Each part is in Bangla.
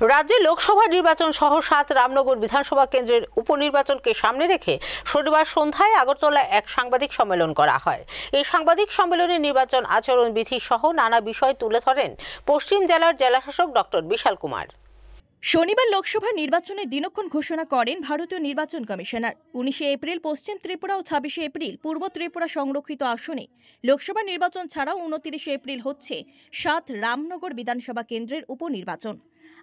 রাজ্যে লোকসভা নির্বাচন সহ 7 রামনগর বিধানসভা কেন্দ্রের উপনির্বাচনকে সামনে রেখে শনিবার সন্ধ্যায় আগরতলায় এক সাংবাদিক সম্মেলন করা হয়। এই সাংবাদিক সম্মেলনে নির্বাচন আচরণ বিধি সহ নানা বিষয় তুলে ধরেন পশ্চিম জেলার জেলাশাসক ডক্টর বিশাল কুমার। শনিবার লোকসভা নির্বাচনের দিনক্ষণ ঘোষণা করেন ভারতীয় নির্বাচন কমিশনার। 19 এপ্রিল পশ্চিম ত্রিপুরা ও 26 এপ্রিল পূর্ব ত্রিপুরা সংরক্ষিত আসনে লোকসভা নির্বাচন ছাড়াও 29 এপ্রিল হচ্ছে 7 রামনগর বিধানসভা কেন্দ্রের উপনির্বাচন,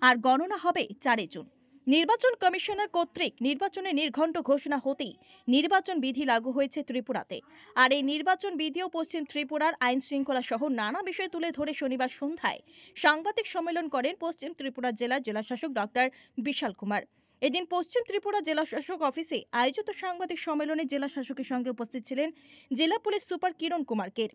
আর গণনা হবে 4 জুন। নির্বাচন কমিশনার কর্তৃক নির্বাচনের নির্ঘণ্ট ঘোষণা হতেই নির্বাচন বিধি লাগু হয়েছে ত্রিপুরাতে। আর এই নির্বাচন বিধিও পশ্চিম ত্রিপুরার আইন শৃঙ্খলা সহ নানা বিষয় তুলে ধরে শনিবার সন্ধ্যায় সাংবাদিক সম্মেলন করেন পশ্চিম ত্রিপুরা জেলার জেলাশাসক ডক্টর বিশাল কুমার। এদিন পশ্চিম ত্রিপুরা জেলাশাসক অফিসে আয়োজিত সাংবাদিক সম্মেলনে জেলা শাসকের সঙ্গে উপস্থিত ছিলেন জেলা পুলিশ সুপার কিরণ কুমার কের।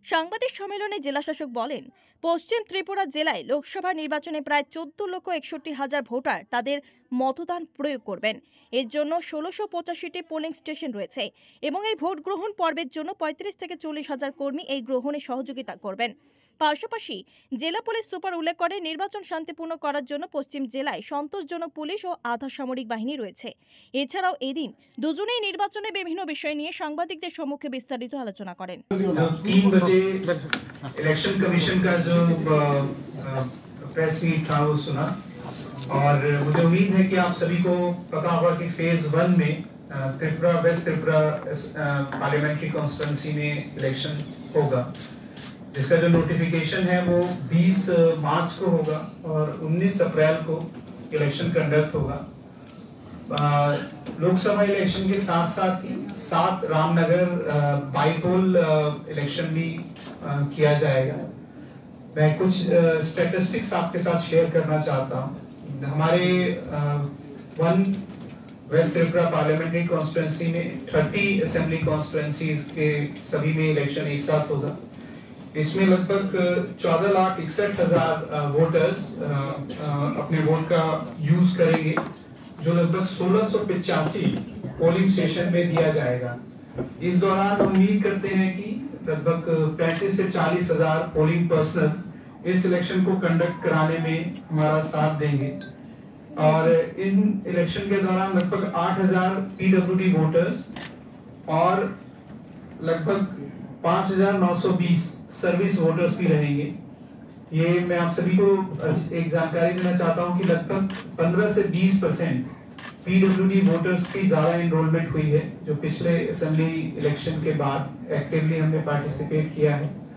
সাংবাদিক সম্মেলনে জেলাশাসক বলেন, পশ্চিম ত্রিপুরা জেলায় লোকসভা নির্বাচনে প্রায় 14,61,000 ভোটার তাদের মতদান প্রয়োগ করবেন। এর জন্য 1685টি পোলিং স্টেশন রয়েছে এবং এই ভোট গ্রহণ পর্বের জন্য 35 থেকে 40,000 কর্মী এই গ্রহণে সহযোগিতা করবেন। পাশাপাশি জেলা পুলিশ সুপার উল্লেখ করে নির্বাচন শান্তিপূর্ণ করার জন্য পশ্চিম জেলায় সন্তোষজনক পুলিশ ও আধা সামরিক বাহিনী রয়েছে। এছাড়াও এদিন দুজনেই নির্বাচনে বিভিন্ন বিষয় নিয়ে সাংবাদিকদের সম্মুখে বিস্তারিত আলোচনা করেন। 3 बजे इलेक्शन कमीशन का जो प्रेस मीट था वो सुना और मुझे उम्मीद है कि आप सभी को पता होगा कि फेज 1 में Tripura west Tripura parliamentary constituency में इलेक्शन होगा, जिसका जो नोटिफिकेशन है वो 20 मार्च को होगा और 19 अप्रैल को इलेक्शन कंडक्ट होगा। लोकसभा इलेक्शन के साथ साथ ही 7 रामनगर बाईपोल इलेक्शन भी किया जाएगा। मैं कुछ स्टैटिस्टिक्स आपके साथ शेयर करना चाहता हूँ। हमारे 1 वेस्ट त्रिपुरा पार्लियामेंट्री कॉन्स्टिट्यूंसी में 30 असेंबली कॉन्स्टिट्यूंसीज के सभी में इलेक्शन एक साथ होगा। इसमें लगभग 14,61,000 वोटर्स अपने वोट का यूज करेंगे, जो लगभग 1685 पोलिंग स्टेशन में दिया जाएगा। इस दौरान उम्मीद करते हैं कि लगभग 35 से 40,000 पोलिंग पर्सनल इस इलेक्शन को कंडक्ट कराने में हमारा साथ देंगे और इन इलेक्शन के दौरान लगभग 8,000 पीडब्ल्यूडी वोटर्स और लगभग 5,920 सर्विस वोटर्स भी रहेंगे। ये मैं आप सभी को एक जानकारी देना चाहता हूं कि लगभग 15 से 20% पीडब्ल्यूडी वोटर्स की ज्यादा एनरोलमेंट हुई है, जो पिछले असेंबली इलेक्शन के बाद एक्टिवली हमने पार्टिसिपेट किया है।